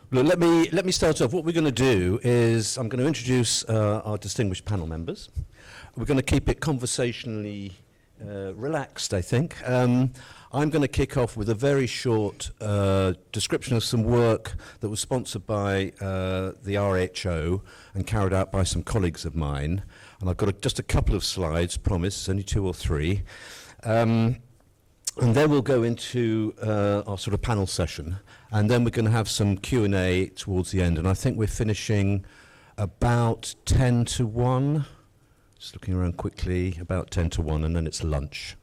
Well, let me start off. What we're going to do is I'm going to introduce our distinguished panel members. We're going to keep it conversationally relaxed, I think. I'm going to kick off with a very short description of some work that was sponsored by the RHO and carried out by some colleagues of mine. And I've got just a couple of slides, promise, only 2 or 3. And then we'll go into our sort of panel session, and then we're going to have some Q&A towards the end. And I think we're finishing about 10 to 1. Just looking around quickly, about 10 to 1, and then it's lunch.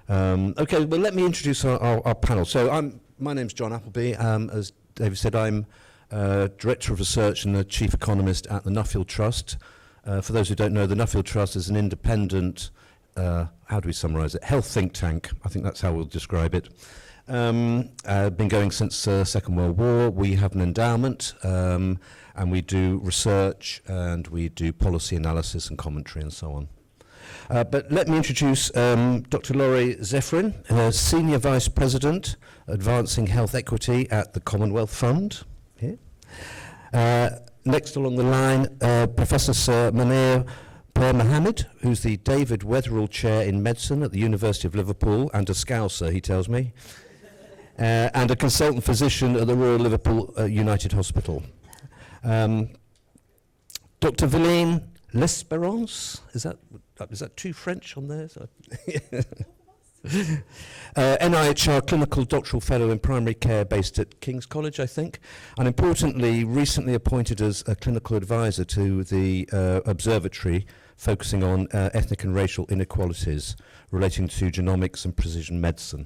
Okay, well, let me introduce our panel. So my name's John Appleby. As David said, I'm Director of Research and the Chief Economist at the Nuffield Trust. For those who don't know, the Nuffield Trust is an independent, how do we summarise it? Health think tank. I think that's how we'll describe it. Been going since the Second World War. We have an endowment, and we do research, and we do policy analysis and commentary and so on. But let me introduce Dr. Laurie Zephyrin, Senior Vice President, Advancing Health Equity at the Commonwealth Fund. Here. Next along the line, Professor Sir Munir Pirmohamed, who's the David Weatherall Chair in Medicine at the University of Liverpool, and a Scouser, he tells me, and a consultant physician at the Royal Liverpool United Hospital. Dr. Veline L'Espérance, is that too French on there? NIHR Clinical Doctoral Fellow in Primary Care based at King's College, I think, and importantly, recently appointed as a clinical advisor to the observatory focusing on ethnic and racial inequalities relating to genomics and precision medicine.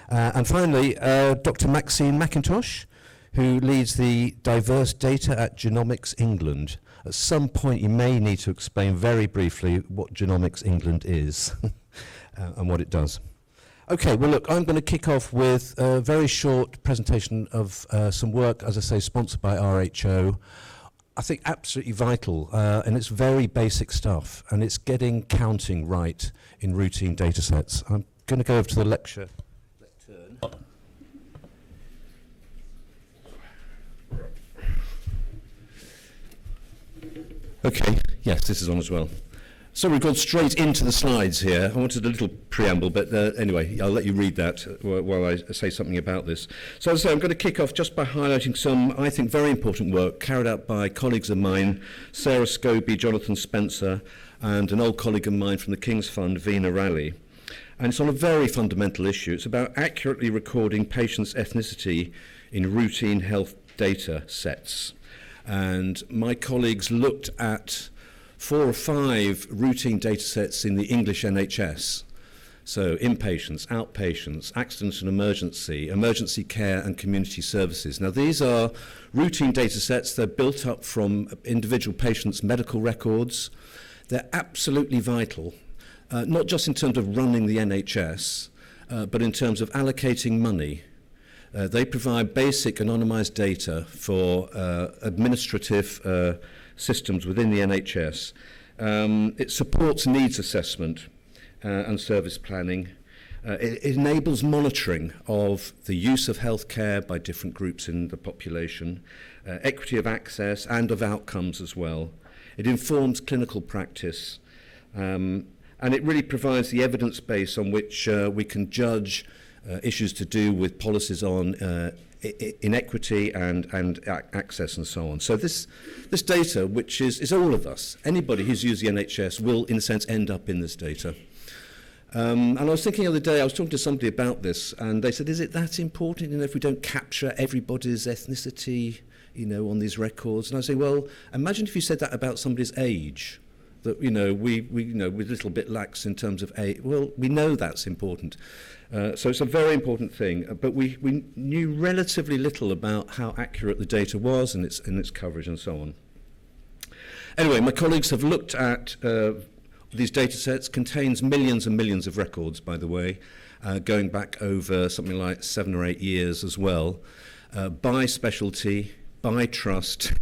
And finally, Dr. Maxine Mackintosh, who leads the diverse data at Genomics England. At some point, you may need to explain very briefly what Genomics England is and what it does. Okay, well, look, I'm going to kick off with a very short presentation of some work, as I say, sponsored by RHO. I think absolutely vital, and it's very basic stuff, and it's getting counting right in routine data sets. I'm going to go over to the lecture. Okay, yes, this is on as well. So we've gone straight into the slides here. I wanted a little preamble, but anyway, I'll let you read that while I say something about this. So as I say, I'm going to kick off just by highlighting some, I think, very important work carried out by colleagues of mine, Sarah Scobie, Jonathan Spencer, and an old colleague of mine from the King's Fund, Veena Raleigh. And it's on a very fundamental issue. It's about accurately recording patients' ethnicity in routine health data sets. And my colleagues looked at 4 or 5 routine data sets in the English NHS. So inpatients, outpatients, accident and emergency, emergency care and community services. Now these are routine data sets. They're built up from individual patients' medical records. They're absolutely vital, not just in terms of running the NHS, but in terms of allocating money. They provide basic anonymised data for administrative systems within the NHS. It supports needs assessment and service planning. It enables monitoring of the use of healthcare by different groups in the population, equity of access and of outcomes as well. It informs clinical practice, and it really provides the evidence base on which we can judge issues to do with policies on inequity and access and so on. So this data, which is all of us, anybody who's used the NHS will, in a sense, end up in this data. And I was thinking the other day, I was talking to somebody about this, and they said, is it that important, if we don't capture everybody's ethnicity, on these records? And I say, well, imagine if you said that about somebody's age. That we're a little bit lax in terms of age. Well, we know that's important. So it's a very important thing, but we knew relatively little about how accurate the data was and its coverage and so on. Anyway, my colleagues have looked at these data sets. Contains millions and millions of records, by the way, going back over something like 7 or 8 years as well, by specialty, by trust,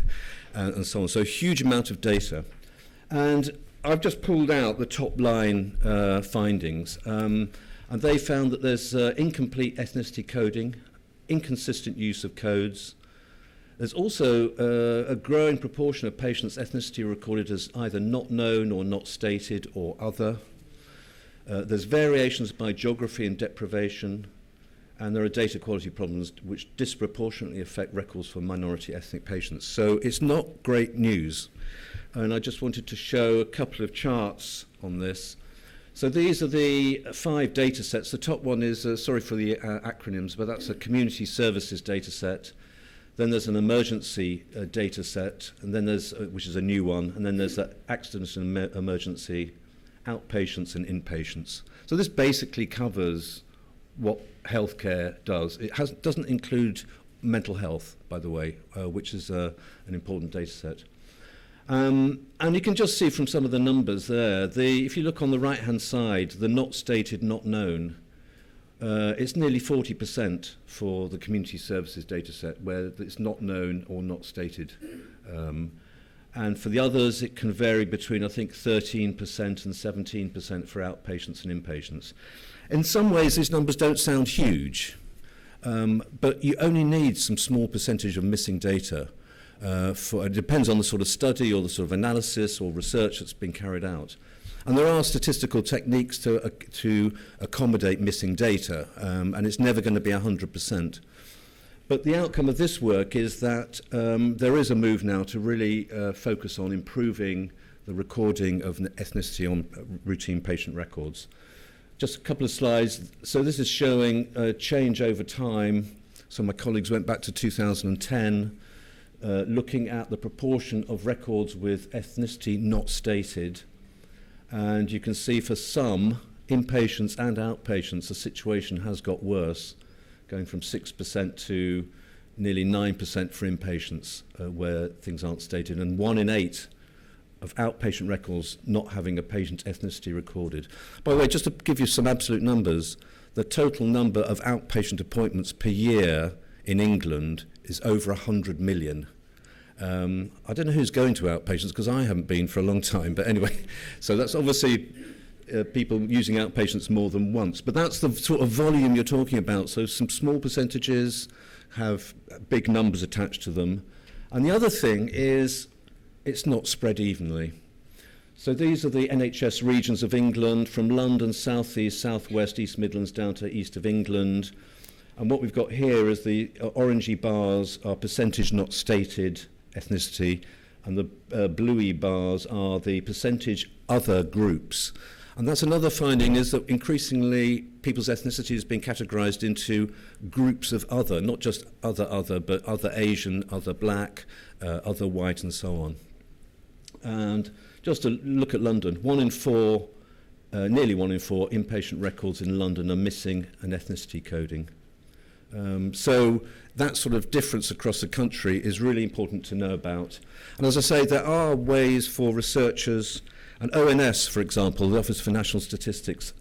and so on. So a huge amount of data. And I've just pulled out the top line findings, and they found that there's incomplete ethnicity coding, inconsistent use of codes, There's also a growing proportion of patients' ethnicity recorded as either not known or not stated or other. There's variations by geography and deprivation, and there are data quality problems which disproportionately affect records for minority ethnic patients. So it's not great news. And I just wanted to show a couple of charts on this. So these are the 5 data sets. The top one is, sorry for the acronyms, but that's a community services data set. Then there's an emergency data set, and then there's, which is a new one, and then there's accidents and emergency, outpatients and inpatients. So this basically covers what healthcare does. It doesn't include mental health, by the way, which is an important data set. And you can just see from some of the numbers there, if you look on the right-hand side, the not stated, not known, it's nearly 40% for the community services data set, where it's not known or not stated. And for the others, it can vary between, I think, 13% and 17% for outpatients and inpatients. In some ways, these numbers don't sound huge, but you only need some small percentage of missing data. It depends on the sort of study or the sort of analysis or research that's been carried out. And there are statistical techniques to accommodate missing data, and it's never going to be 100%. But the outcome of this work is that there is a move now to really focus on improving the recording of ethnicity on routine patient records. Just a couple of slides. So this is showing change over time. So my colleagues went back to 2010, looking at the proportion of records with ethnicity not stated. And you can see for some inpatients and outpatients, the situation has got worse, going from 6% to nearly 9% for inpatients where things aren't stated, and 1 in 8 of outpatient records not having a patient ethnicity recorded. By the way, just to give you some absolute numbers, the total number of outpatient appointments per year in England is over 100 million. I don't know who's going to outpatients, because I haven't been for a long time, but anyway, so that's obviously people using outpatients more than once. But that's the sort of volume you're talking about. So some small percentages have big numbers attached to them. And the other thing is it's not spread evenly. So these are the NHS regions of England, from London, South East, South West, East Midlands, down to East of England. And what we've got here is the orangey bars are percentage not stated ethnicity, and the bluey bars are the percentage other groups. And that's another finding, is that increasingly people's ethnicity has been categorized into groups of other, not just other, but other Asian, other black, other white, and so on. And just to look at London, nearly 1 in 4 inpatient records in London are missing an ethnicity coding. So that sort of difference across the country is really important to know about. And as I say, there are ways for researchers, and ONS, for example, the Office for National Statistics,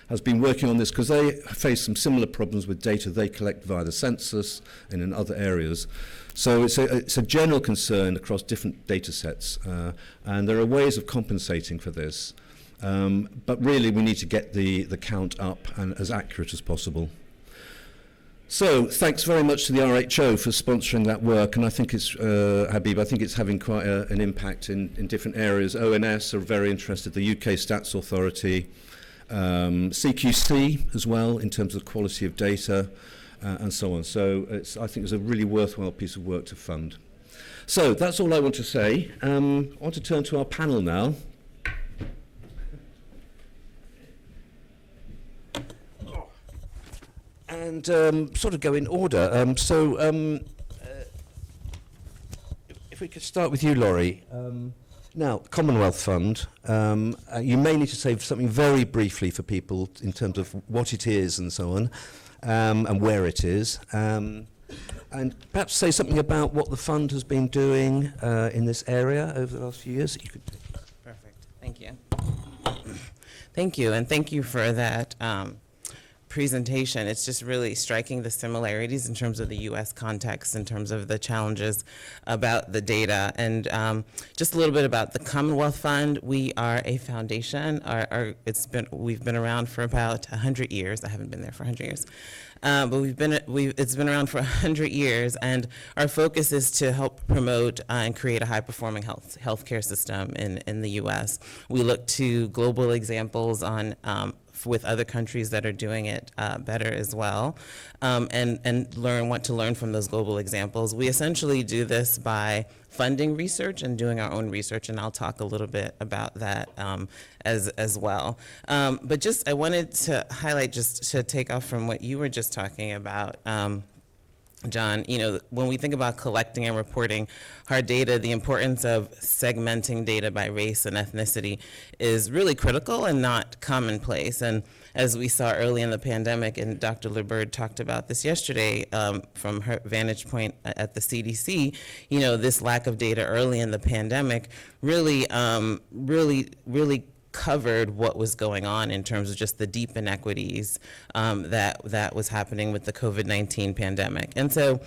has been working on this because they face some similar problems with data they collect via the census and in other areas. So it's a general concern across different data sets, and there are ways of compensating for this. But really, we need to get the count up and as accurate as possible. So thanks very much to the RHO for sponsoring that work, and I think it's, Habib, I think it's having quite an impact in different areas. ONS are very interested, the UK Stats Authority, CQC as well in terms of quality of data, and so on. So I think it's a really worthwhile piece of work to fund. So that's all I want to say. I want to turn to our panel now. And sort of go in order. If we could start with you, Laurie. Now, Commonwealth Fund, you may need to say something very briefly for people in terms of what it is and so on, and where it is. And perhaps say something about what the fund has been doing in this area over the last few years. You could. Perfect. Thank you. Thank you, and thank you for that presentation, it's just really striking the similarities in terms of the U.S. context, in terms of the challenges about the data. And just a little bit about the Commonwealth Fund. We are a foundation. We've been around for about 100 years. I haven't been there for 100 years. But it's been around for 100 years, and our focus is to help promote and create a high-performing healthcare system in the U.S. We look to global examples on with other countries that are doing it better as well, and want to learn from those global examples. We essentially do this by funding research and doing our own research, and I'll talk a little bit about that as well. But I wanted to highlight, just to take off from what you were just talking about, John, when we think about collecting and reporting hard data, the importance of segmenting data by race and ethnicity is really critical and not commonplace. And as we saw early in the pandemic, and Dr. LeBird talked about this yesterday from her vantage point at the CDC, this lack of data early in the pandemic really covered what was going on in terms of just the deep inequities that was happening with the COVID-19 pandemic. And so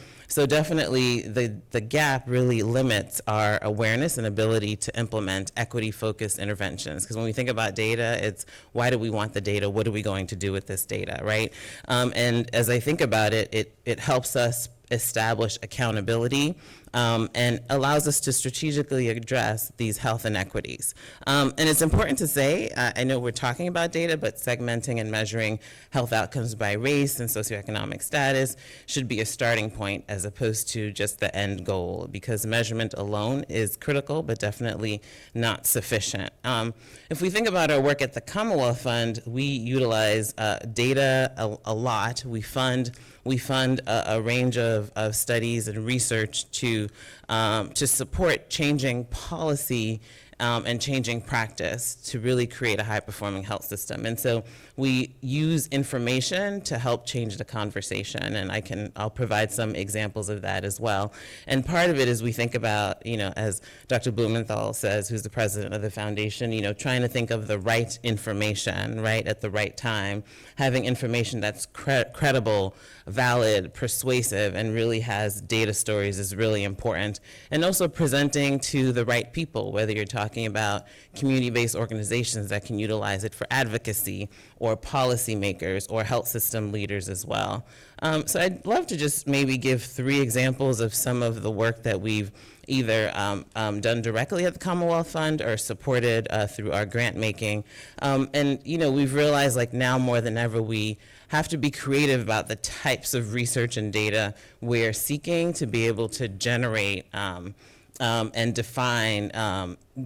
definitely the gap really limits our awareness and ability to implement equity-focused interventions. Because when we think about data, it's why do we want the data? What are we going to do with this data, right? And as I think about it, it helps us establish accountability and allows us to strategically address these health inequities. And it's important to say, I know we're talking about data, but segmenting and measuring health outcomes by race and socioeconomic status should be a starting point as opposed to just the end goal, because measurement alone is critical, but definitely not sufficient. If we think about our work at the Commonwealth Fund, we utilize data a lot. We fund a range of studies and research to support changing policy and changing practice to really create a high-performing health system. And so we use information to help change the conversation, and I'll provide some examples of that as well. And part of it is we think about, as Dr. Blumenthal says, who's the president of the foundation, trying to think of the right information, right, at the right time, having information that's credible, valid, persuasive, and really has data stories is really important. And also presenting to the right people, whether you're talking about community-based organizations that can utilize it for advocacy, or policymakers, or health system leaders as well. So I'd love to just maybe give 3 examples of some of the work that we've either done directly at the Commonwealth Fund or supported through our grant making. And we've realized, like, now more than ever, we have to be creative about the types of research and data we're seeking to be able to generate and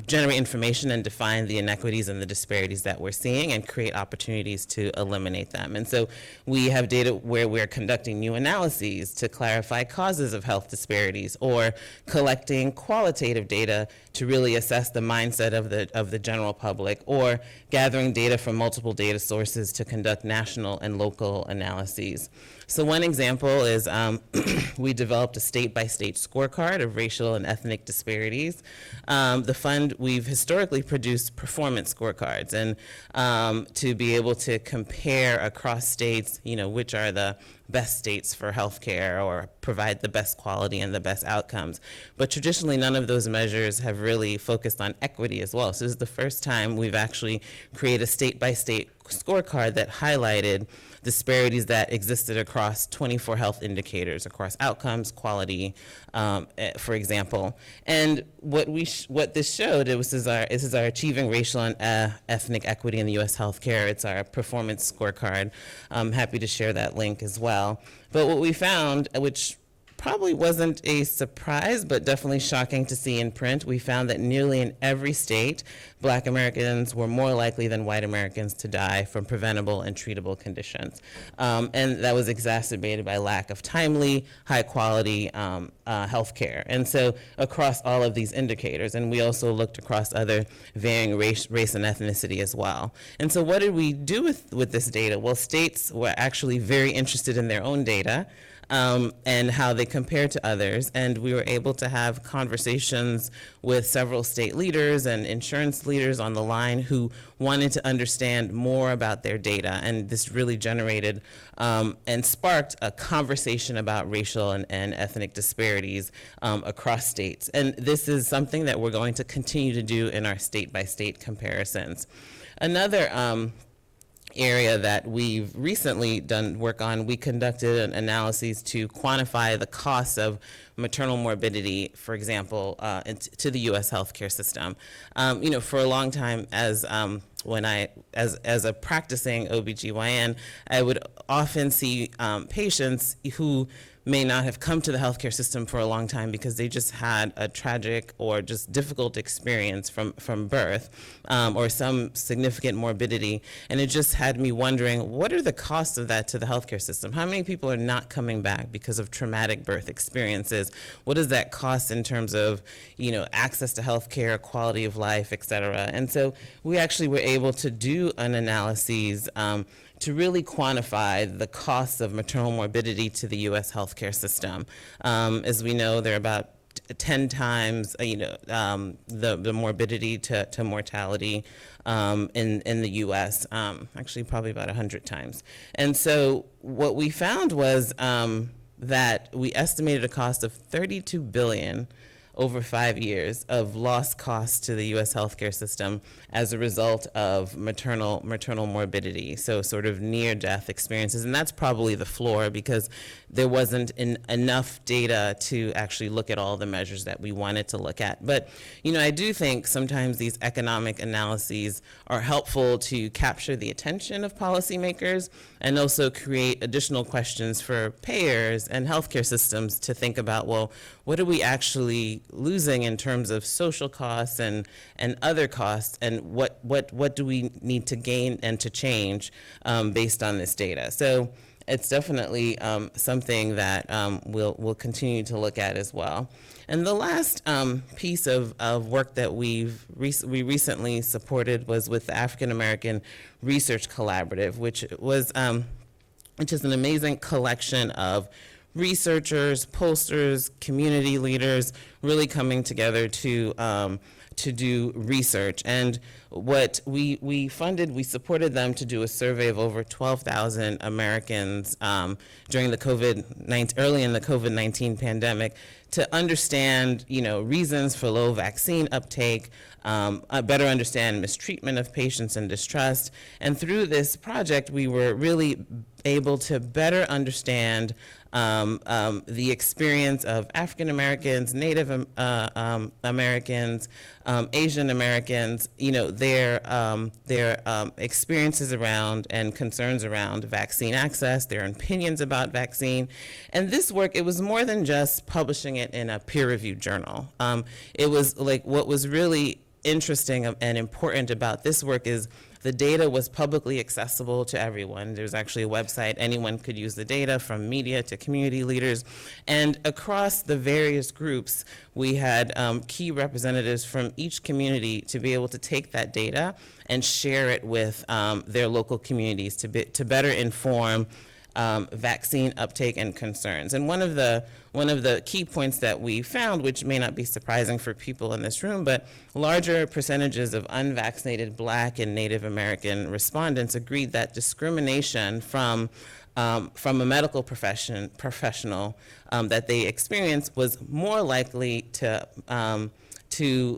generate information and define the inequities and the disparities that we're seeing and create opportunities to eliminate them. And so we have data where we're conducting new analyses to clarify causes of health disparities, or collecting qualitative data to really assess the mindset of the general public, or gathering data from multiple data sources to conduct national and local analyses. So one example is we developed a state-by-state scorecard of racial and ethnic disparities. The fund, we've historically produced performance scorecards, and to be able to compare across states, which are the best states for healthcare or provide the best quality and the best outcomes. But traditionally, none of those measures have really focused on equity as well. So this is the first time we've actually created a state-by-state scorecard that highlighted disparities that existed across 24 health indicators, across outcomes, quality, for example. And what this showed, this is our Achieving Racial and Ethnic Equity in the U.S. Healthcare. It's our performance scorecard. I'm happy to share that link as well. But what we found, which probably wasn't a surprise, but definitely shocking to see in print, we found that nearly in every state, Black Americans were more likely than white Americans to die from preventable and treatable conditions. And that was exacerbated by lack of timely, high-quality health care. And so across all of these indicators, and we also looked across other varying race and ethnicity as well. And so what did we do with this data? Well, states were actually very interested in their own data. and how they compare to others. And we were able to have conversations with several state leaders and insurance leaders on the line who wanted to understand more about their data. And this really generated and sparked a conversation about racial and ethnic disparities across states. And this is something that we're going to continue to do in our state-by-state comparisons. Another area that we've recently done work on, we conducted an analysis to quantify the costs of maternal morbidity, for example, to the U.S. healthcare system. For a long time, as a practicing OBGYN, I would often see patients who may not have come to the healthcare system for a long time because they just had a tragic or just difficult experience from birth or some significant morbidity. And it just had me wondering, what are the costs of that to the healthcare system? How many people are not coming back because of traumatic birth experiences? What does that cost in terms of, access to healthcare, quality of life, et cetera? And so we actually were able to do an analysis to really quantify the costs of maternal morbidity to the U.S. healthcare system. As we know, there are about 10 times, the morbidity to mortality in the U.S., actually probably about 100 times. And so what we found was that we estimated a cost of $32 billion over 5 years of lost costs to the U.S. healthcare system as a result of maternal morbidity, so sort of near-death experiences. And that's probably the floor because there wasn't enough data to actually look at all the measures that we wanted to look at. But, I do think sometimes these economic analyses are helpful to capture the attention of policymakers and also create additional questions for payers and healthcare systems to think about, well, what are we actually losing in terms of social costs and other costs, and what do we need to gain and to change based on this data? So it's definitely something that we'll continue to look at as well. And the last piece of work that we recently supported was with the African American Research Collaborative, which is an amazing collection of researchers, pollsters, community leaders really coming together to do research. And what we supported them to do a survey of over 12,000 Americans during the early in the COVID-19 pandemic to understand, reasons for low vaccine uptake, better understand mistreatment of patients and distrust. And through this project, we were really able to better understand the experience of African Americans, Native Americans, Asian Americans, their experiences around and concerns around vaccine access, their opinions about vaccine. And this work, it was more than just publishing it in a peer-reviewed journal. It was like what was really interesting and important about this work is the data was publicly accessible to everyone. There's actually a website. Anyone could use the data, from media to community leaders. And across the various groups, we had key representatives from each community to be able to take that data and share it with their local communities to better inform vaccine uptake and concerns. And one of the key points that we found, which may not be surprising for people in this room, but larger percentages of unvaccinated Black and Native American respondents agreed that discrimination from a medical professional that they experienced was more likely to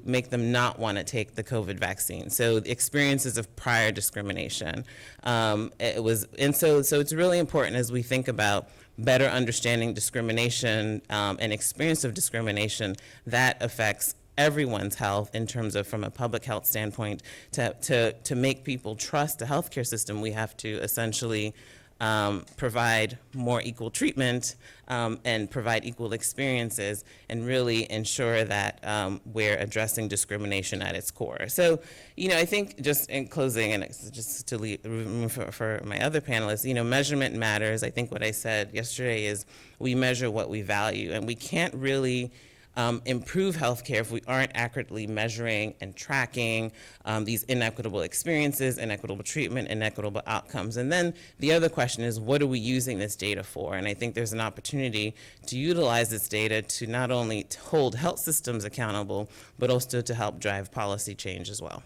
make them not want to take the COVID vaccine. So the experiences of prior discrimination. So it's really important as we think about better understanding discrimination and experience of discrimination that affects everyone's health in terms of, from a public health standpoint, to make people trust the healthcare system, we have to essentially provide more equal treatment and provide equal experiences and really ensure that we're addressing discrimination at its core. So, I think just in closing, and just to leave room for my other panelists, measurement matters. I think what I said yesterday is we measure what we value, and we can't really improve healthcare if we aren't accurately measuring and tracking these inequitable experiences, inequitable treatment, inequitable outcomes. And then the other question is, what are we using this data for? And I think there's an opportunity to utilize this data to not only hold health systems accountable, but also to help drive policy change as well.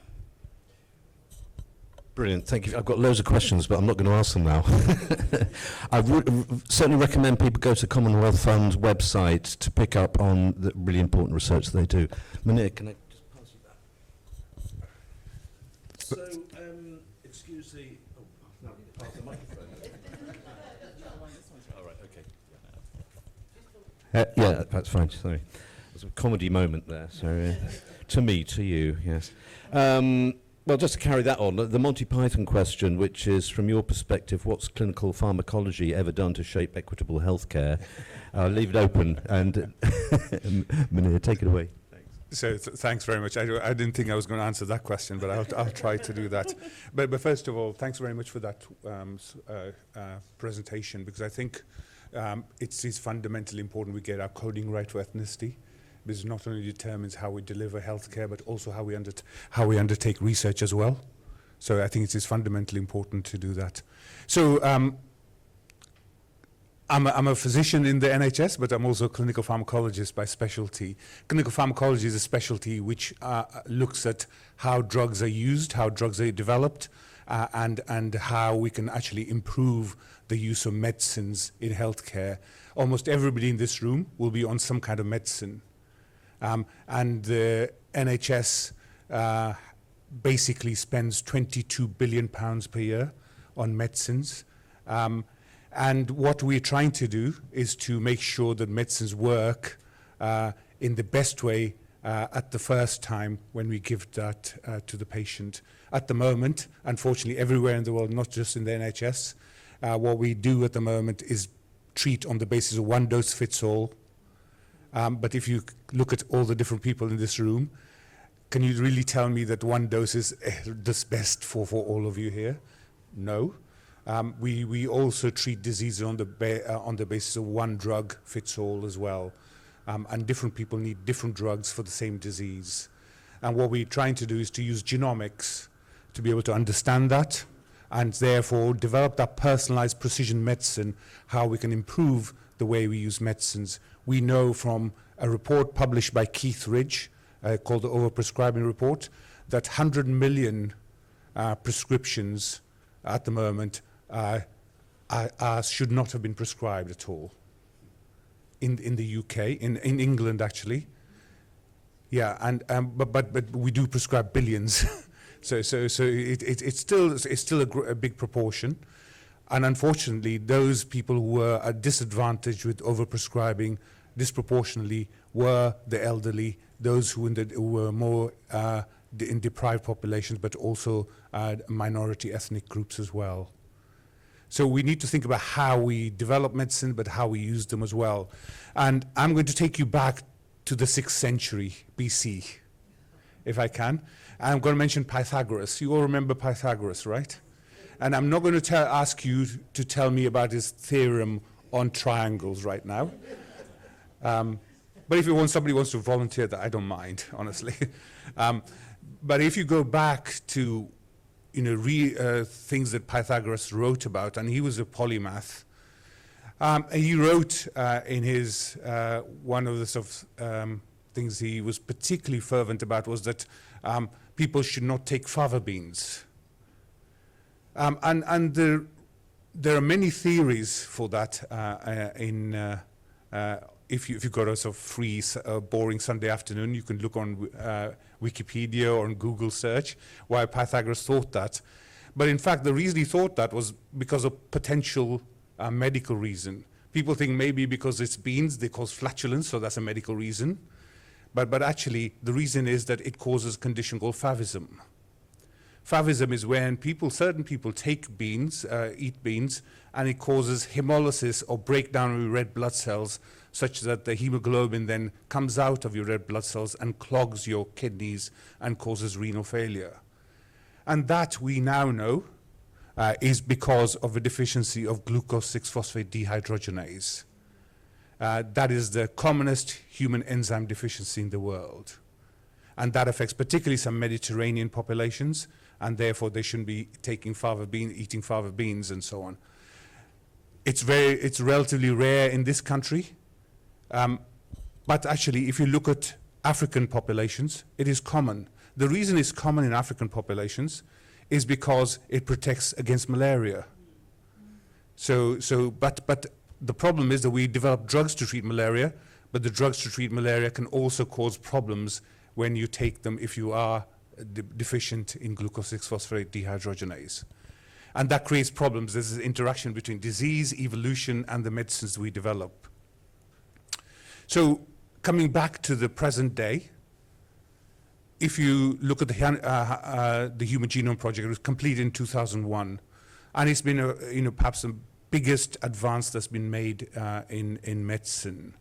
Brilliant, thank you. I've got loads of questions, but I'm not going to ask them now. I would certainly recommend people go to Commonwealth Fund's website to pick up on the really important research they do. Munir, can I just pass you that? So, excuse the... Oh, no, I need to pass the microphone. All right, okay. Yeah, that's fine, sorry. There's a comedy moment there, so to me, to you, yes. Well, just to carry that on, the Monty Python question, which is, from your perspective, what's clinical pharmacology ever done to shape equitable healthcare? I'll leave it open, and Munir, take it away. So thanks very much. I didn't think I was going to answer that question, but I'll try to do that. But first of all, thanks very much for that presentation, because I think it's fundamentally important we get our coding right for ethnicity. This not only determines how we deliver healthcare, but also how we undertake research as well. So I think it is fundamentally important to do that. So I'm a physician in the NHS, but I'm also a clinical pharmacologist by specialty. Clinical pharmacology is a specialty which looks at how drugs are used, how drugs are developed, and how we can actually improve the use of medicines in healthcare. Almost everybody in this room will be on some kind of medicine. And the NHS basically spends £22 billion per year on medicines. And what we're trying to do is to make sure that medicines work in the best way at the first time when we give that to the patient. At the moment, unfortunately, everywhere in the world, not just in the NHS, what we do at the moment is treat on the basis of one dose fits all. But if you look at all the different people in this room, can you really tell me that one dose is the best for all of you here? No. We also treat diseases on the basis of one drug fits all as well. And different people need different drugs for the same disease. And what we're trying to do is to use genomics to be able to understand that, and therefore develop that personalized precision medicine, how we can improve the way we use medicines. We know from a report published by Keith Ridge called the Overprescribing Report that 100 million prescriptions at the moment should not have been prescribed at all in the UK, in England actually. Yeah, and but we do prescribe billions, so it's still a big proportion. And unfortunately, those people who were at disadvantage with overprescribing disproportionately were the elderly, those who were more in deprived populations, but also minority ethnic groups as well. So we need to think about how we develop medicine, but how we use them as well. And I'm going to take you back to the 6th century BC, if I can. I'm going to mention Pythagoras. You all remember Pythagoras, right? And I'm not going to ask you to tell me about his theorem on triangles right now. But if somebody wants to volunteer that, I don't mind, honestly. But if you go back to things that Pythagoras wrote about, and he was a polymath, he wrote in his, one of the sort of things he was particularly fervent about was that people should not take fava beans. And there are many theories for that if you've got a sort of free, boring Sunday afternoon, you can look on Wikipedia or on Google search why Pythagoras thought that. But in fact, the reason he thought that was because of potential medical reason. People think maybe because it's beans, they cause flatulence, so that's a medical reason. But actually, the reason is that it causes a condition called Favism. Favism is when certain people take beans, eat beans, and it causes hemolysis or breakdown of red blood cells, such that the hemoglobin then comes out of your red blood cells and clogs your kidneys and causes renal failure. And that we now know is because of a deficiency of glucose 6-phosphate dehydrogenase. That is the commonest human enzyme deficiency in the world. And that affects particularly some Mediterranean populations, and therefore they shouldn't be eating fava beans and so on. It's relatively rare in this country, but actually if you look at African populations, it is common. The reason it's common in African populations is because it protects against malaria. But the problem is that we develop drugs to treat malaria, but the drugs to treat malaria can also cause problems when you take them if you are deficient in glucose-6-phosphate dehydrogenase. And that creates problems. There's an interaction between disease, evolution, and the medicines we develop. So coming back to the present day, if you look at the Human Genome Project, it was completed in 2001, and it's been perhaps the biggest advance that's been made in medicine.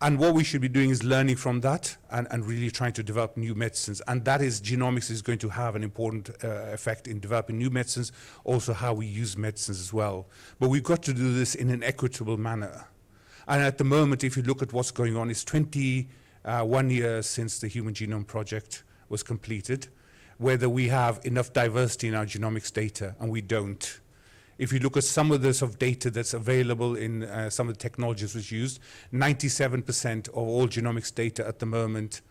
And what we should be doing is learning from that and really trying to develop new medicines. And that is, genomics is going to have an important effect in developing new medicines, also how we use medicines as well. But we've got to do this in an equitable manner. And at the moment, if you look at what's going on, it's 21 years since the Human Genome Project was completed, whether we have enough diversity in our genomics data, and we don't. If you look at some of the sort of data that's available in some of the technologies which used, 97% of all genomics data at the moment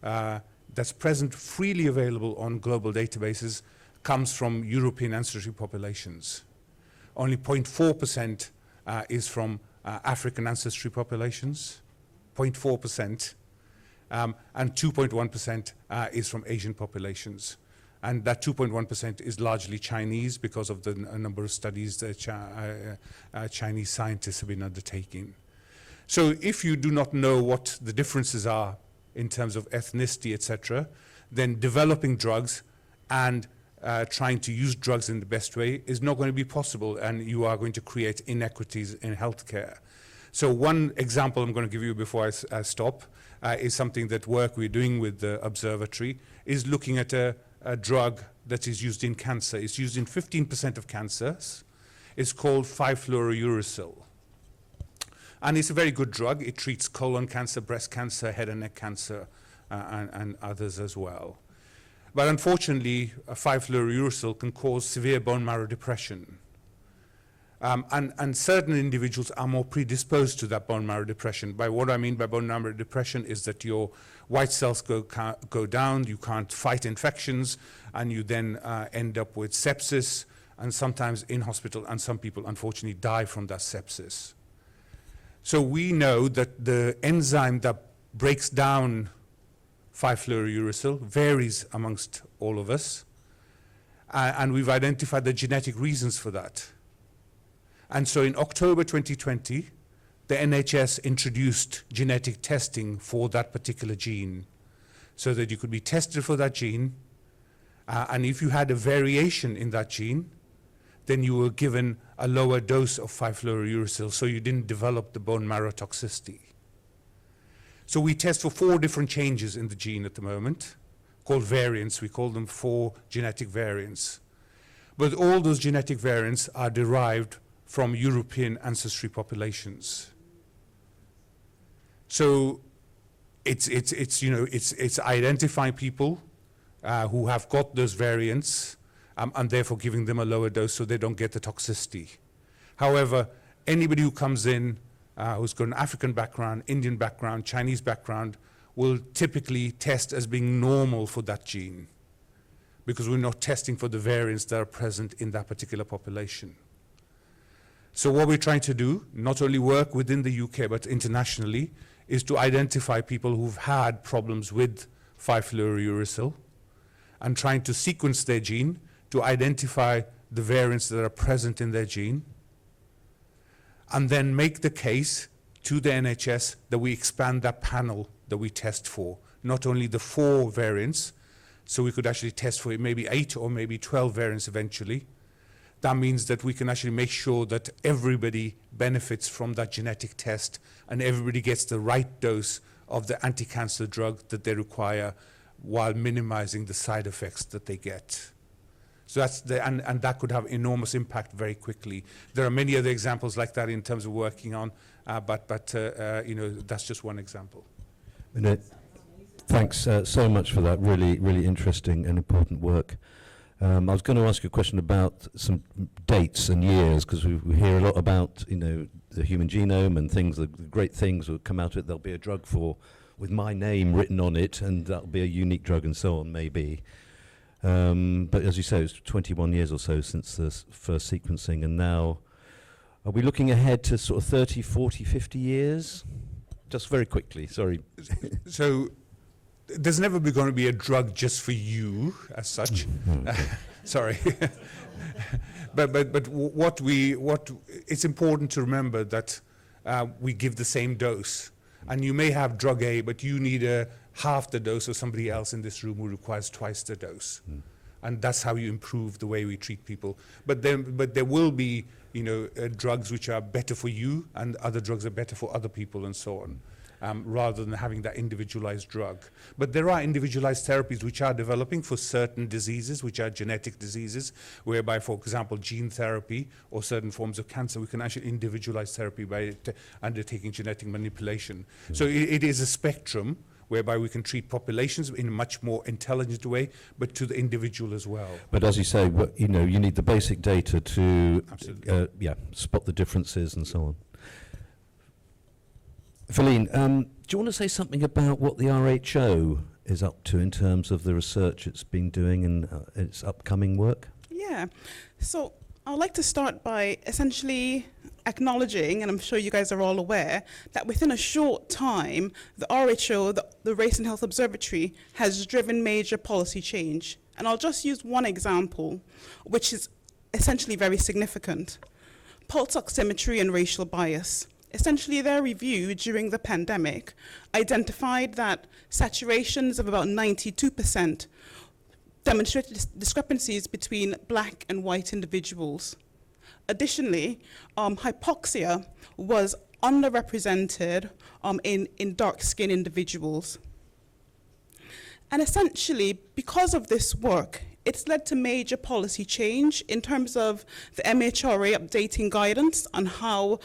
that's present, freely available on global databases, comes from European ancestry populations. Only 0.4% is from African ancestry populations, 0.4%, and 2.1% is from Asian populations. And that 2.1% is largely Chinese because of the number of studies that Chinese scientists have been undertaking. So if you do not know what the differences are in terms of ethnicity, etc., then developing drugs and trying to use drugs in the best way is not going to be possible, and you are going to create inequities in healthcare. So one example I'm going to give you before I stop is something that work we're doing with the observatory is looking at a drug that is used in cancer. It's used in 15% of cancers. It's called 5-fluorouracil. And it's a very good drug. It treats colon cancer, breast cancer, head and neck cancer, and others as well. But unfortunately, 5-fluorouracil can cause severe bone marrow depression. And certain individuals are more predisposed to that bone marrow depression. By what I mean by bone marrow depression is that your white cells go down, you can't fight infections, and you then end up with sepsis, and sometimes in hospital, and some people unfortunately die from that sepsis. So we know that the enzyme that breaks down 5-fluorouracil varies amongst all of us, and we've identified the genetic reasons for that. And so in October 2020, the NHS introduced genetic testing for that particular gene so that you could be tested for that gene. And if you had a variation in that gene, then you were given a lower dose of 5-fluorouracil, so you didn't develop the bone marrow toxicity. So we test for 4 different changes in the gene at the moment, called variants. We call them 4 genetic variants. But all those genetic variants are derived from European ancestry populations. So it's identifying people who have got those variants and therefore giving them a lower dose so they don't get the toxicity. However, anybody who comes in who's got an African background, Indian background, Chinese background will typically test as being normal for that gene because we're not testing for the variants that are present in that particular population. So what we're trying to do, not only work within the UK but internationally, is to identify people who've had problems with 5-fluorouracil and trying to sequence their gene to identify the variants that are present in their gene, and then make the case to the NHS that we expand that panel that we test for, not only the 4 variants, so we could actually test for maybe 8 or maybe 12 variants eventually. That means that we can actually make sure that everybody benefits from that genetic test and everybody gets the right dose of the anti-cancer drug that they require while minimizing the side effects that they get. So that's and that could have enormous impact very quickly. There are many other examples like that in terms of working on but that's just one example. Thanks so much for that. Really, really interesting and important work. I was going to ask you a question about some dates and years, because we hear a lot about, the human genome and things, the great things will come out of it. There'll be a drug with my name written on it, and that'll be a unique drug and so on, maybe. But as you say, it's 21 years or so since the first sequencing, and now are we looking ahead to sort of 30, 40, 50 years? Just very quickly, sorry. So there's never going to be a drug just for you as such. Sorry. but what it's important to remember that we give the same dose, and you may have drug A, but you need half the dose of somebody else in this room who requires twice the dose. And that's how you improve the way we treat people. But there will be drugs which are better for you, and other drugs are better for other people, and so on. Rather than having that individualized drug. But there are individualized therapies which are developing for certain diseases, which are genetic diseases, whereby, for example, gene therapy or certain forms of cancer, we can actually individualize therapy by undertaking genetic manipulation. So it is a spectrum whereby we can treat populations in a much more intelligent way, but to the individual as well. But as you say, you need the basic data to spot the differences and so on. Veline, do you want to say something about what the RHO is up to in terms of the research it's been doing and its upcoming work? Yeah, so I would like to start by essentially acknowledging, and I'm sure you guys are all aware, that within a short time, the RHO, the Race and Health Observatory, has driven major policy change. And I'll just use one example, which is essentially very significant. Pulse oximetry and racial bias. Essentially, their review during the pandemic identified that saturations of about 92% demonstrated discrepancies between black and white individuals. Additionally, hypoxia was underrepresented in dark-skinned individuals. And essentially, because of this work, it's led to major policy change in terms of the MHRA updating guidance on how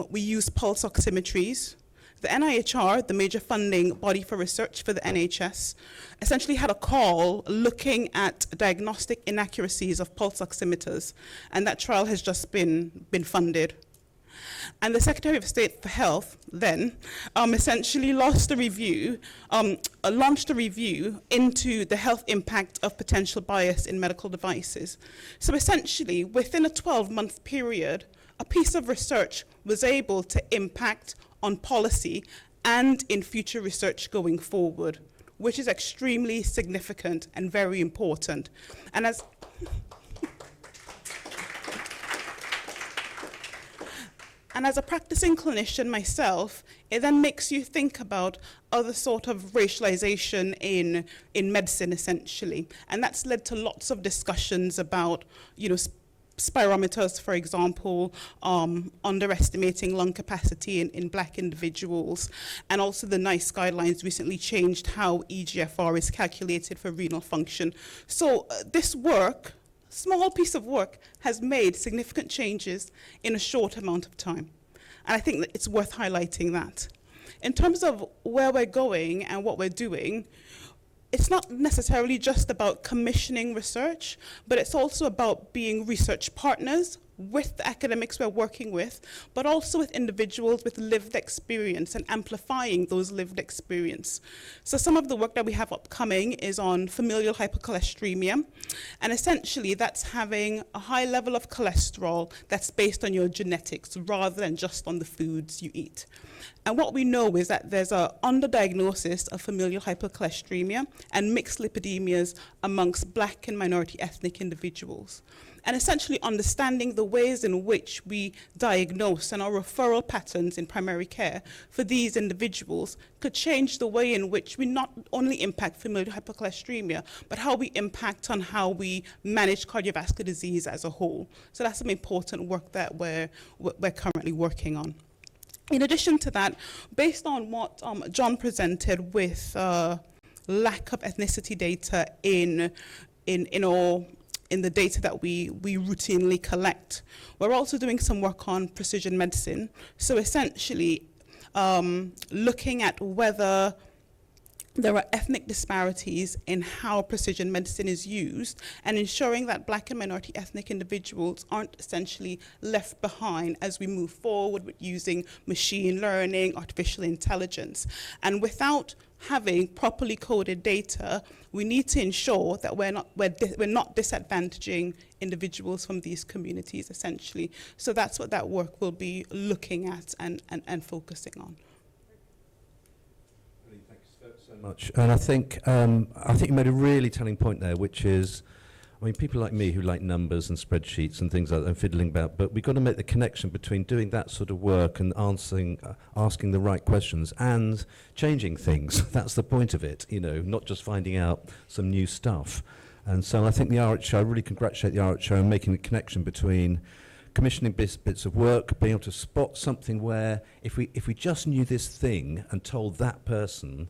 we use pulse oximetries. The NIHR, the major funding body for research for the NHS, essentially had a call looking at diagnostic inaccuracies of pulse oximeters, and that trial has just been funded. And the Secretary of State for Health then essentially launched a review into the health impact of potential bias in medical devices. So essentially, within a 12-month period, a piece of research was able to impact on policy and in future research going forward, which is extremely significant and very important. And as a practicing clinician myself, it then makes you think about other sort of racialization in medicine, essentially. And that's led to lots of discussions about, spirometers, for example, underestimating lung capacity in black individuals. And also the NICE guidelines recently changed how EGFR is calculated for renal function. So this work, small piece of work, has made significant changes in a short amount of time. And I think that it's worth highlighting that. In terms of where we're going and what we're doing, it's not necessarily just about commissioning research, but it's also about being research partners with the academics we're working with, but also with individuals with lived experience and amplifying those lived experience. So some of the work that we have upcoming is on familial hypercholesteremia, and essentially that's having a high level of cholesterol that's based on your genetics rather than just on the foods you eat. And what we know is that there's an underdiagnosis of familial hypercholesteremia and mixed lipidemias amongst black and minority ethnic individuals. And essentially understanding the ways in which we diagnose and our referral patterns in primary care for these individuals could change the way in which we not only impact familial hypercholesteremia, but how we impact on how we manage cardiovascular disease as a whole. So that's some important work that we're currently working on. In addition to that, based on what John presented with lack of ethnicity data in in the data that we routinely collect. We're also doing some work on precision medicine. So essentially, looking at whether there are ethnic disparities in how precision medicine is used and ensuring that Black and minority ethnic individuals aren't essentially left behind as we move forward with using machine learning, artificial intelligence. And without having properly coded data, we need to ensure that we're not disadvantaging individuals from these communities, essentially. So that's what that work will be looking at and focusing on. Much. And I think you made a really telling point there, which is, I mean, people like me who like numbers and spreadsheets and things like that and fiddling about, but we've got to make the connection between doing that sort of work and asking the right questions and changing things. That's the point of it, you know, not just finding out some new stuff. And so I think the RHO, I really congratulate the RHO on making the connection between commissioning bits of work, being able to spot something where if we just knew this thing and told that person,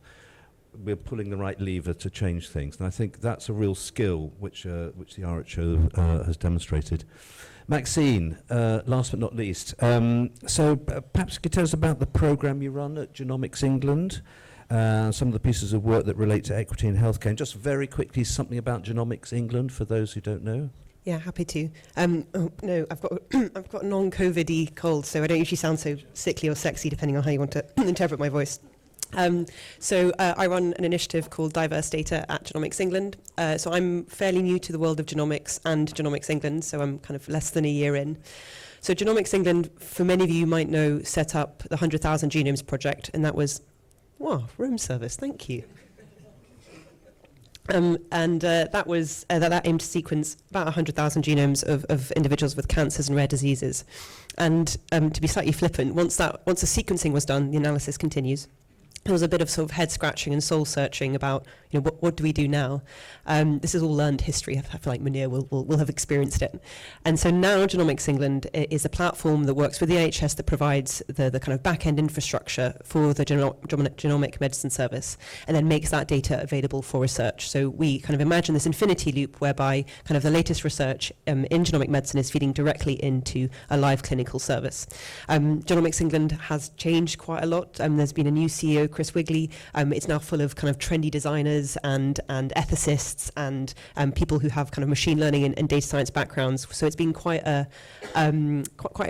we're pulling the right lever to change things. And I think that's a real skill which the RHO has demonstrated. Maxine, last but not least. So perhaps you could tell us about the programme you run at Genomics England, some of the pieces of work that relate to equity in healthcare, and just very quickly something about Genomics England for those who don't know. Yeah, happy to. No, I've got a non-COVID-y cold, so I don't usually sound so sickly or sexy, depending on how you want to interpret my voice. So I run an initiative called Diverse Data at Genomics England. So I'm fairly new to the world of genomics and Genomics England, so I'm kind of less than a year in. So Genomics England, for many of you might know, set up the 100,000 Genomes project, and that was, wow, room service, thank you. That was that aimed to sequence about 100,000 genomes of individuals with cancers and rare diseases. And to be slightly flippant, once the sequencing was done, the analysis continues. There was a bit of sort of head scratching and soul searching about, you know, what do we do now? This is all learned history. I feel like Munir will have experienced it. And so now Genomics England is a platform that works with the NHS that provides the kind of back-end infrastructure for the genomic medicine service and then makes that data available for research. So we kind of imagine this infinity loop whereby kind of the latest research in genomic medicine is feeding directly into a live clinical service. Genomics England has changed quite a lot. There's been a new CEO, Chris Wigley. It's now full of kind of trendy designers and ethicists and people who have kind of machine learning and data science backgrounds. So it's been quite a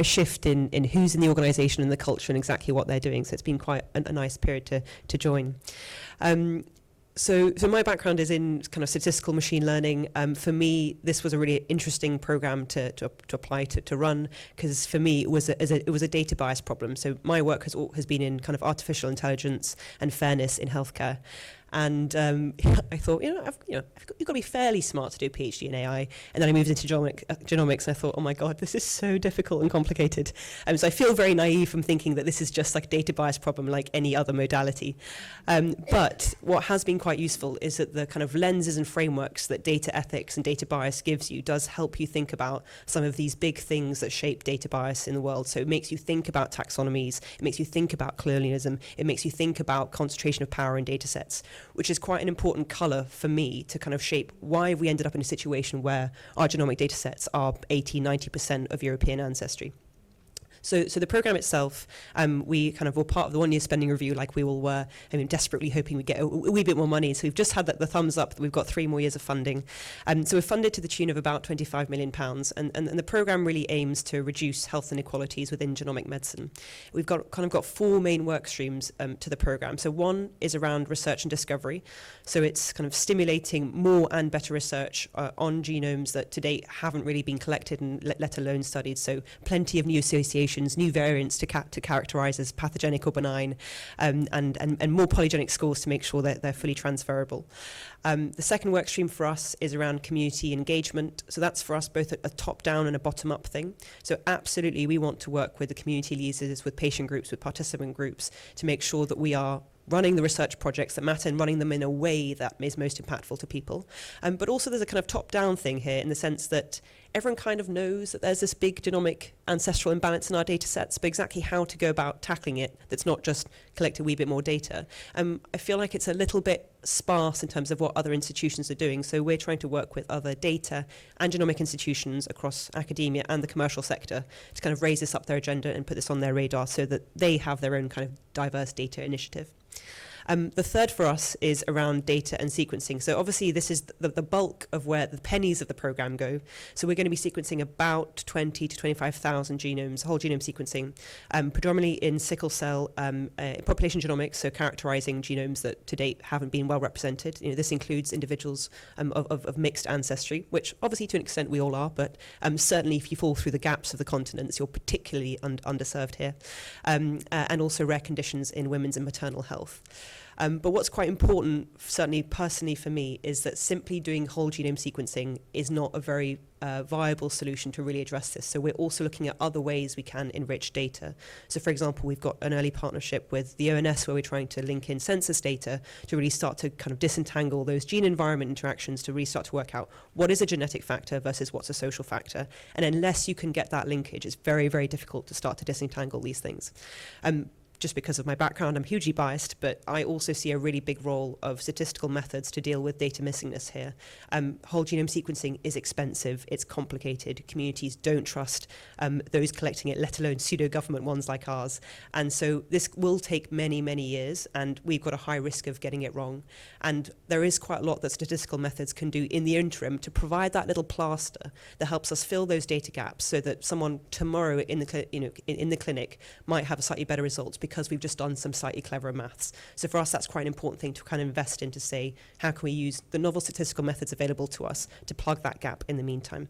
shift in who's in the organisation and the culture and exactly what they're doing. So it's been quite a nice period to join. So my background is in kind of statistical machine learning. For me, this was a really interesting program to apply to run, because for me it was a data bias problem. So my work has been in kind of artificial intelligence and fairness in healthcare. And I thought, you've got to be fairly smart to do a PhD in AI. And then I moved into genomics, and I thought, oh my God, this is so difficult and complicated. So I feel very naive from thinking that this is just like a data bias problem like any other modality. But what has been quite useful is that the kind of lenses and frameworks that data ethics and data bias gives you does help you think about some of these big things that shape data bias in the world. So it makes you think about taxonomies, it makes you think about colonialism, it makes you think about concentration of power in data sets, which is quite an important colour for me to kind of shape why we ended up in a situation where our genomic data sets are 80-90% of European ancestry. So the program itself, we kind of were part of the one-year spending review, like we all were. I mean, desperately hoping we'd get a wee bit more money. So we've just had the thumbs up that we've got 3 more years of funding. So we're funded to the tune of about £25 million. And the program really aims to reduce health inequalities within genomic medicine. We've got 4 main work streams to the program. So one is around research and discovery. So it's kind of stimulating more and better research on genomes that to date haven't really been collected and let alone studied. So plenty of new associations, new variants to characterize as pathogenic or benign, and more polygenic scores to make sure that they're fully transferable. The second work stream for us is around community engagement. So that's for us both a top-down and a bottom-up thing. So absolutely we want to work with the community leaders, with patient groups, with participant groups to make sure that we are running the research projects that matter and running them in a way that is most impactful to people. But also there's a kind of top-down thing here in the sense that everyone kind of knows that there's this big genomic ancestral imbalance in our data sets, but exactly how to go about tackling it, that's not just collect a wee bit more data. I feel like it's a little bit sparse in terms of what other institutions are doing, so we're trying to work with other data and genomic institutions across academia and the commercial sector to kind of raise this up their agenda and put this on their radar so that they have their own kind of diverse data initiative. The third for us is around data and sequencing. So obviously this is the bulk of where the pennies of the program go. So we're going to be sequencing about 20 to 25,000 genomes, whole genome sequencing, predominantly in sickle cell population genomics, so characterizing genomes that to date haven't been well represented. This includes individuals of mixed ancestry, which obviously to an extent we all are, but certainly if you fall through the gaps of the continents, you're particularly underserved here. And also rare conditions in women's and maternal health. But what's quite important, certainly personally for me, is that simply doing whole genome sequencing is not a very viable solution to really address this. So we're also looking at other ways we can enrich data. So for example, we've got an early partnership with the ONS where we're trying to link in census data to really start to kind of disentangle those gene-environment interactions to really start to work out what is a genetic factor versus what's a social factor. And unless you can get that linkage, it's very, very difficult to start to disentangle these things. Just because of my background, I'm hugely biased, but I also see a really big role of statistical methods to deal with data missingness here. Whole genome sequencing is expensive, it's complicated, communities don't trust those collecting it, let alone pseudo-government ones like ours. And so this will take many, many years, and we've got a high risk of getting it wrong. And there is quite a lot that statistical methods can do in the interim to provide that little plaster that helps us fill those data gaps so that someone tomorrow in the clinic might have a slightly better results because we've just done some slightly cleverer maths. So for us, that's quite an important thing to kind of invest in to say, how can we use the novel statistical methods available to us to plug that gap in the meantime?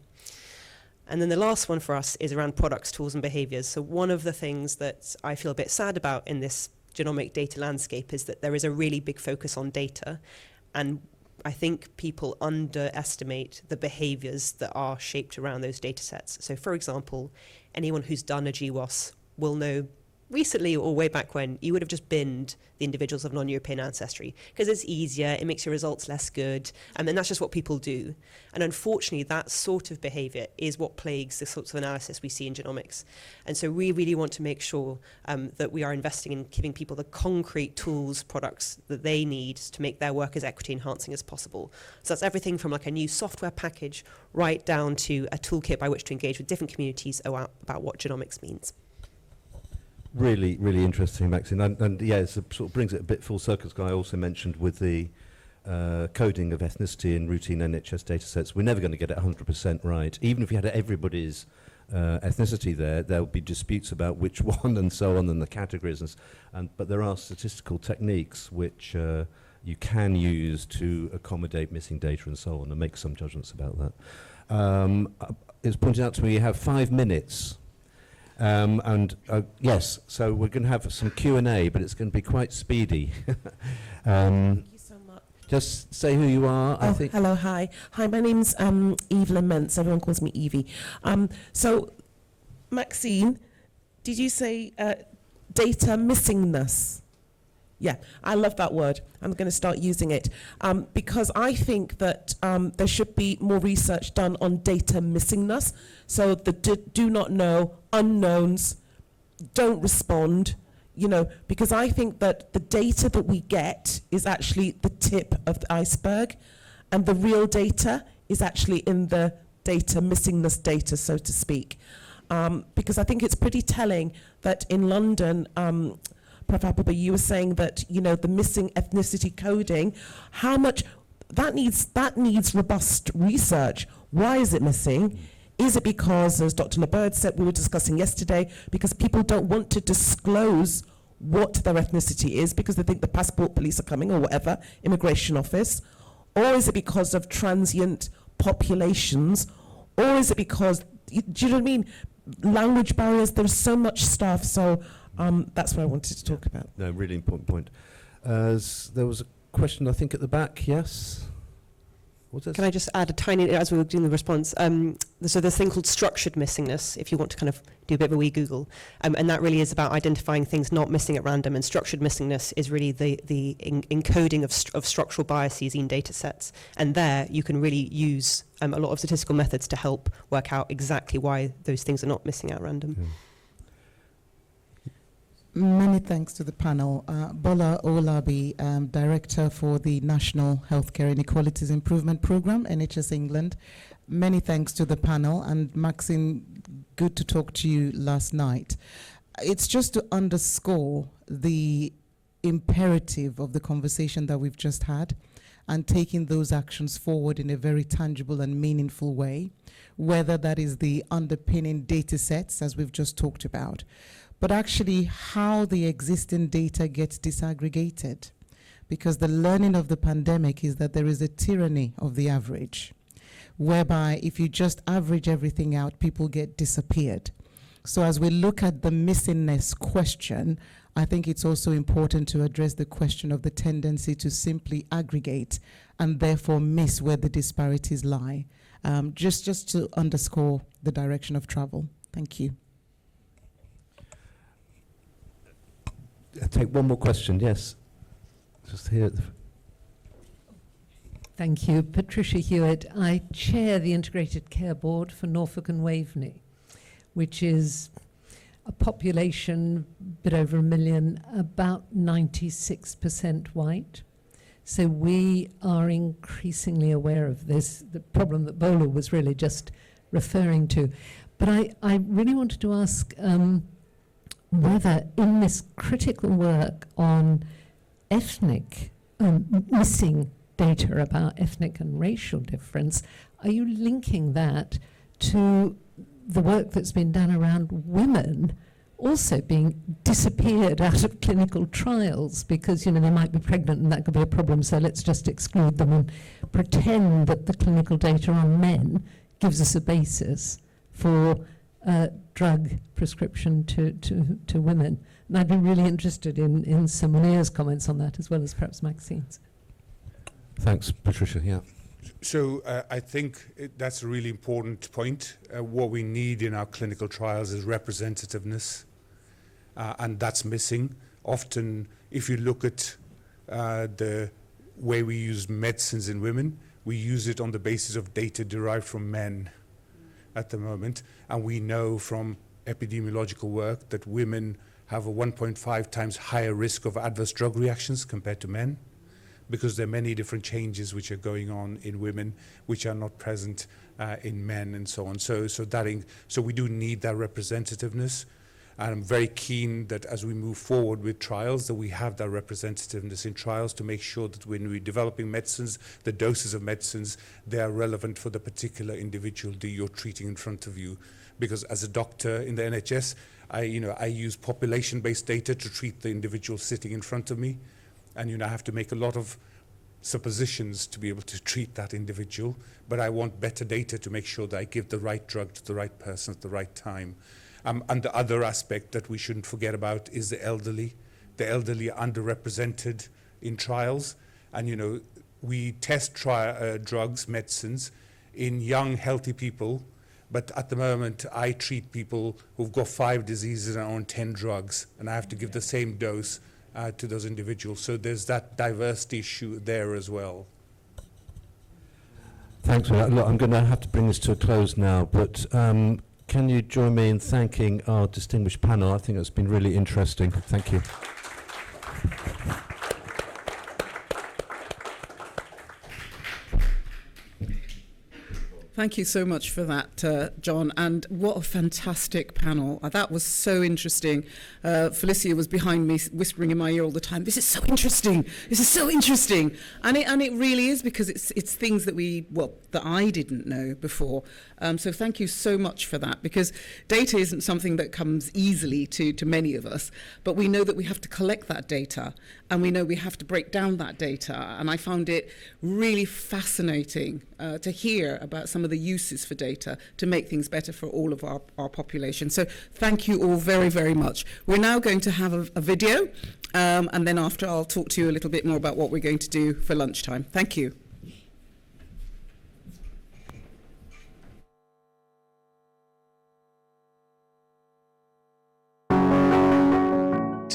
And then the last one for us is around products, tools, and behaviors. So one of the things that I feel a bit sad about in this genomic data landscape is that there is a really big focus on data, and I think people underestimate the behaviors that are shaped around those data sets. So for example, anyone who's done a GWAS will know recently or way back when you would have just binned the individuals of non-European ancestry because it's easier, it makes your results less good, and then that's just what people do. And unfortunately, that sort of behavior is what plagues the sorts of analysis we see in genomics. And so we really want to make sure that we are investing in giving people the concrete tools, products that they need to make their work as equity enhancing as possible. So that's everything from like a new software package right down to a toolkit by which to engage with different communities about what genomics means. Really, really interesting, Maxine. And yeah, it sort of brings it a bit full circle. As I also mentioned with the coding of ethnicity in routine NHS data sets, we're never going to get it 100% right. Even if you had everybody's ethnicity there'll be disputes about which one and so on and the categories. But there are statistical techniques which you can use to accommodate missing data and so on and make some judgments about that. It's pointed out to me you have 5 minutes. Yes, so we're going to have some Q&A, but it's going to be quite speedy. Thank you so much. Just say who you are. I think. Hello, hi. Hi, my name's Evelyn Mentz. Everyone calls me Evie. So, Maxine, did you say data missingness? Yeah, I love that word. I'm going to start using it because I think that there should be more research done on data missingness. So the do not know, unknowns, don't respond, because I think that the data that we get is actually the tip of the iceberg, and the real data is actually in the data missingness data, so to speak. Because I think it's pretty telling that in London, Prof. Appleby, you were saying that, the missing ethnicity coding, how much, that needs robust research. Why is it missing? Is it because, as Dr. LeBird said, we were discussing yesterday, because people don't want to disclose what their ethnicity is because they think the passport police are coming or whatever, immigration office? Or is it because of transient populations? Or is it because, do you know what I mean? Language barriers, there's so much stuff. So that's what I wanted to talk about. No, really important point. There was a question, I think, at the back, yes? Can I just add a tiny, as we were doing the response, so there's a thing called structured missingness, if you want to kind of do a bit of a wee Google, and that really is about identifying things not missing at random, and structured missingness is really the encoding of structural biases in data sets, and there you can really use a lot of statistical methods to help work out exactly why those things are not missing at random. Yeah. Many thanks to the panel. Bola Olabi, Director for the National Healthcare Inequalities Improvement Programme, NHS England. Many thanks to the panel. And Maxine, good to talk to you last night. It's just to underscore the imperative of the conversation that we've just had and taking those actions forward in a very tangible and meaningful way, whether that is the underpinning data sets, as we've just talked about, but actually how the existing data gets disaggregated. Because the learning of the pandemic is that there is a tyranny of the average, whereby if you just average everything out, people get disappeared. So as we look at the missingness question, I think it's also important to address the question of the tendency to simply aggregate and therefore miss where the disparities lie, just to underscore the direction of travel. Thank you. I'll take one more question, yes. Just here. Thank you. Patricia Hewitt. I chair the Integrated Care Board for Norfolk and Waveney, which is a population a bit over 1 million, about 96% white. So we are increasingly aware of this, the problem that Bola was really just referring to. But I really wanted to ask whether in this critical work on ethnic, missing data about ethnic and racial difference, are you linking that to the work that's been done around women also being disappeared out of clinical trials because, you know, they might be pregnant and that could be a problem, so let's just exclude them and pretend that the clinical data on men gives us a basis for drug prescription to women. And I'd be really interested in some Munir's comments on that, as well as perhaps Maxine's. Thanks, Patricia. Yeah. So I think that's a really important point. What we need in our clinical trials is representativeness, and that's missing. Often, if you look at the way we use medicines in women, we use it on the basis of data derived from men at the moment. And we know from epidemiological work that women have a 1.5 times higher risk of adverse drug reactions compared to men, because there are many different changes which are going on in women which are not present in men and so on. So we do need that representativeness. And I'm very keen that as we move forward with trials, that we have that representativeness in trials to make sure that when we're developing medicines, the doses of medicines, they are relevant for the particular individual that you're treating in front of you. Because as a doctor in the NHS, I use population-based data to treat the individual sitting in front of me. And I have to make a lot of suppositions to be able to treat that individual, but I want better data to make sure that I give the right drug to the right person at the right time. And the other aspect that we shouldn't forget about is the elderly. The elderly are underrepresented in trials, and we test drugs, medicines, in young, healthy people, but at the moment I treat people who've got 5 diseases and are on 10 drugs, and I have to give the same dose to those individuals. So there's that diversity issue there as well. Thanks for that. Look, I'm going to have to bring this to a close now, but can you join me in thanking our distinguished panel? I think it's been really interesting. Thank you. Thank you so much for that, John, and what a fantastic panel. That was so interesting. Felicia was behind me whispering in my ear all the time, this is so interesting, this is so interesting. And it really is, because it's things that that I didn't know before. So thank you so much for that, because data isn't something that comes easily to many of us, but we know that we have to collect that data, and we know we have to break down that data. And I found it really fascinating to hear about some of the uses for data to make things better for all of our population. So thank you all very, very much. We're now going to have a video, and then after I'll talk to you a little bit more about what we're going to do for lunchtime. Thank you.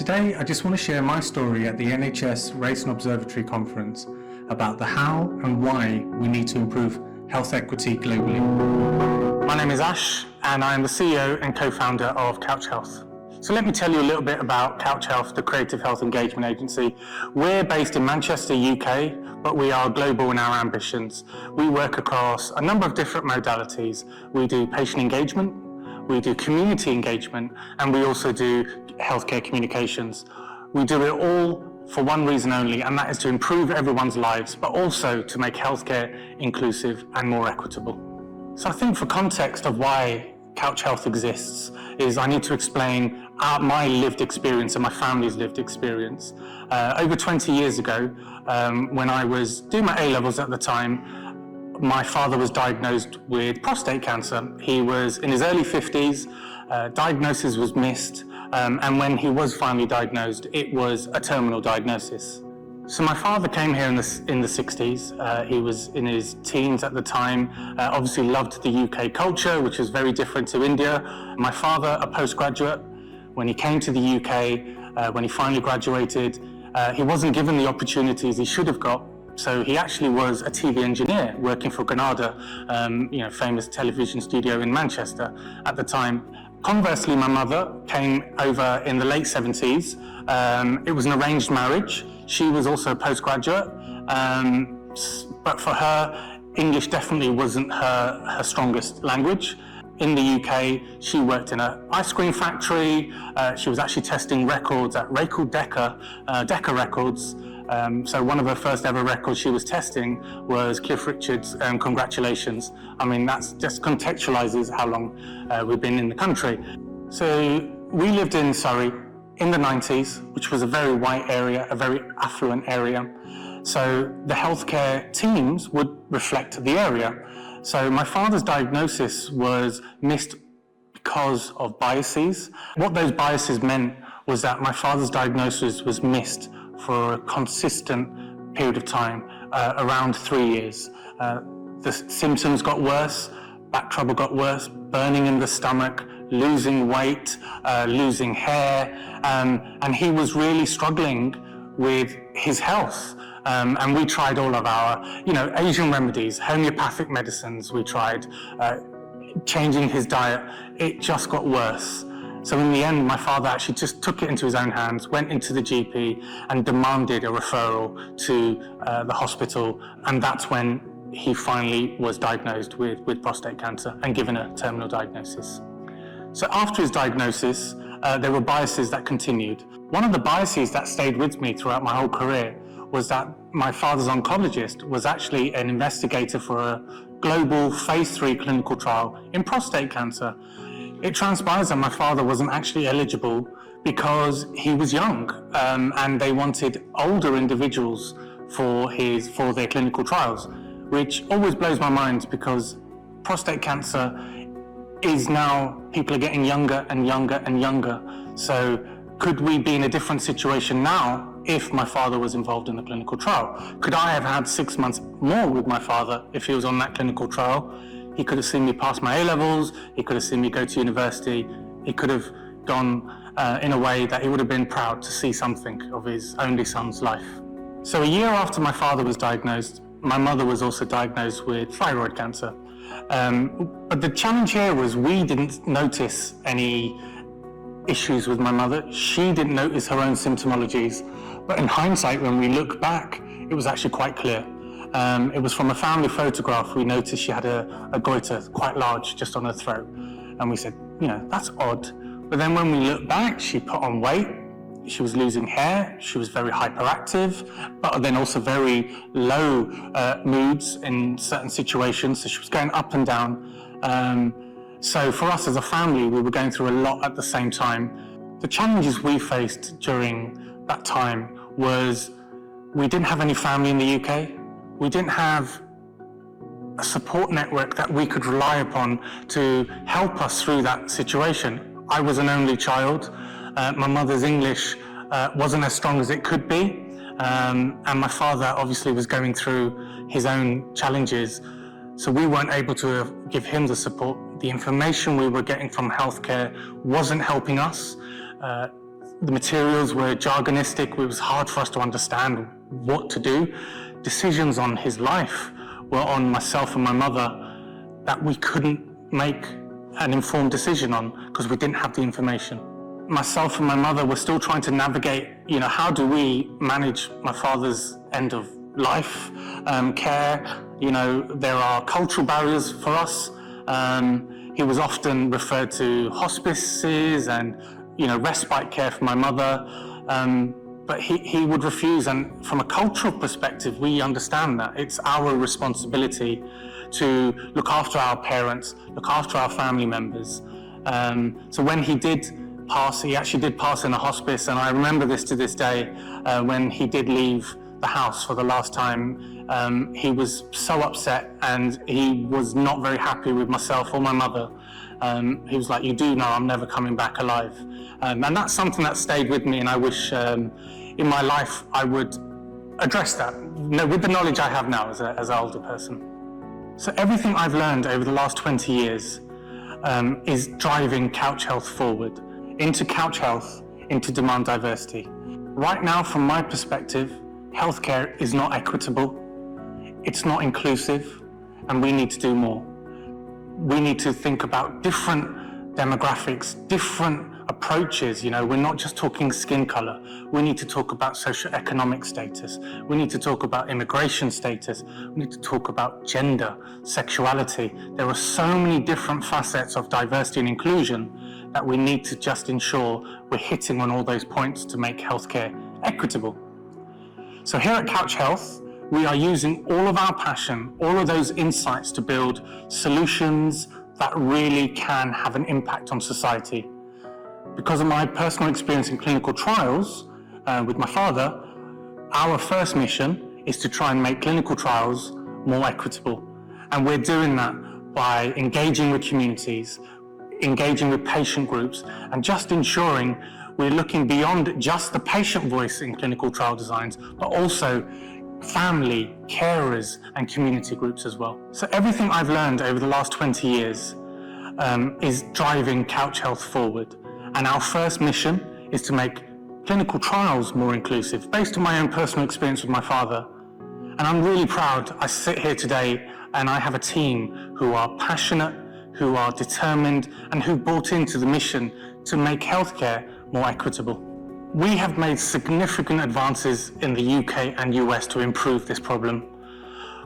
today I just want to share my story at the NHS Race and Observatory Conference about the how and why we need to improve health equity globally. My name is Ash and I am the CEO and co-founder of Couch Health. So let me tell you a little bit about Couch Health, the creative health engagement agency. We're based in Manchester, UK, but we are global in our ambitions. We work across a number of different modalities. We do patient engagement, we do community engagement, and we also do healthcare communications. We do it all for one reason only, and that is to improve everyone's lives, but also to make healthcare inclusive and more equitable. So I think for context of why Couch Health exists is I need to explain my lived experience and my family's lived experience. Over 20 years ago, when I was doing my A-levels at the time, my father was diagnosed with prostate cancer. He was in his early 50s, diagnosis was missed, and when he was finally diagnosed, it was a terminal diagnosis. So my father came here in the 60s. He was in his teens at the time, obviously loved the UK culture, which is very different to India. My father, a postgraduate, when he came to the UK, when he finally graduated, he wasn't given the opportunities he should have got. So he actually was a TV engineer working for Granada, famous television studio in Manchester at the time. Conversely, my mother came over in the late 70s. It was an arranged marriage. She was also a postgraduate, but for her, English definitely wasn't her strongest language. In the UK, she worked in an ice cream factory. She was actually testing records at Decca Records. So one of her first ever records she was testing was Cliff Richard's Congratulations. I mean, that just contextualizes how long we've been in the country. So we lived in Surrey in the 90s, which was a very white area, a very affluent area. So the healthcare teams would reflect the area. So my father's diagnosis was missed because of biases. What those biases meant was that my father's diagnosis was missed for a consistent period of time, around 3 years. The symptoms got worse, back trouble got worse, burning in the stomach, losing weight, losing hair, and he was really struggling with his health. And we tried all of our, Asian remedies, homeopathic medicines. We tried changing his diet. It just got worse. So in the end, my father actually just took it into his own hands, went into the GP and demanded a referral to the hospital. And that's when he finally was diagnosed with prostate cancer and given a terminal diagnosis. So after his diagnosis, there were biases that continued. One of the biases that stayed with me throughout my whole career was that my father's oncologist was actually an investigator for a global phase 3 clinical trial in prostate cancer. It transpires that my father wasn't actually eligible because he was young, and they wanted older individuals for their clinical trials, which always blows my mind because prostate cancer is now, people are getting younger and younger and younger. So could we be in a different situation now if my father was involved in the clinical trial? Could I have had 6 months more with my father if he was on that clinical trial? He could have seen me pass my A-levels, he could have seen me go to university, he could have gone in a way that he would have been proud to see something of his only son's life. So a year after my father was diagnosed, my mother was also diagnosed with thyroid cancer. But the challenge here was we didn't notice any issues with my mother. She didn't notice her own symptomologies. But in hindsight, when we look back, it was actually quite clear. It was from a family photograph. We noticed she had a goiter quite large just on her throat. And we said, that's odd. But then when we look back, she put on weight. She was losing hair. She was very hyperactive, but then also very low moods in certain situations. So she was going up and down. So for us as a family, we were going through a lot at the same time. The challenges we faced during that time was we didn't have any family in the UK. We didn't have a support network that we could rely upon to help us through that situation. I was an only child. My mother's English wasn't as strong as it could be. And my father obviously was going through his own challenges. So we weren't able to give him the support. The information we were getting from healthcare wasn't helping us. The materials were jargonistic. It was hard for us to understand what to do. Decisions on his life were on myself and my mother that we couldn't make an informed decision on because we didn't have the information. Myself and my mother were still trying to navigate, how do we manage my father's end of life, care. There are cultural barriers for us. He was often referred to hospices and, respite care for my mother. But he would refuse, and from a cultural perspective, we understand that. It's our responsibility to look after our parents, look after our family members. So when he did pass, he actually did pass in a hospice, and I remember this to this day, when he did leave the house for the last time, he was so upset and he was not very happy with myself or my mother. He was like, "You do know I'm never coming back alive." And that's something that stayed with me, and I wish in my life I would address that with the knowledge I have now as an older person. So everything I've learned over the last 20 years is driving couch health forward, into couch health, into demand diversity. Right now, from my perspective, healthcare is not equitable, it's not inclusive, and we need to do more. We need to think about different demographics, different approaches. We're not just talking skin color. We need to talk about socioeconomic status. We need to talk about immigration status. We need to talk about gender, sexuality. There are so many different facets of diversity and inclusion that we need to just ensure we're hitting on all those points to make healthcare equitable. So here at Couch Health, we are using all of our passion, all of those insights to build solutions that really can have an impact on society. Because of my personal experience in clinical trials with my father, our first mission is to try and make clinical trials more equitable. And we're doing that by engaging with communities, engaging with patient groups, and just ensuring we're looking beyond just the patient voice in clinical trial designs, but also family, carers, and community groups as well. So everything I've learned over the last 20 years is driving couch health forward. And our first mission is to make clinical trials more inclusive, based on my own personal experience with my father. And I'm really proud I sit here today and I have a team who are passionate, who are determined, and who bought into the mission to make healthcare more equitable. We have made significant advances in the UK and US to improve this problem.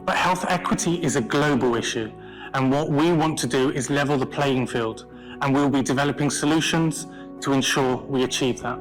But health equity is a global issue, and what we want to do is level the playing field, and we'll be developing solutions to ensure we achieve that.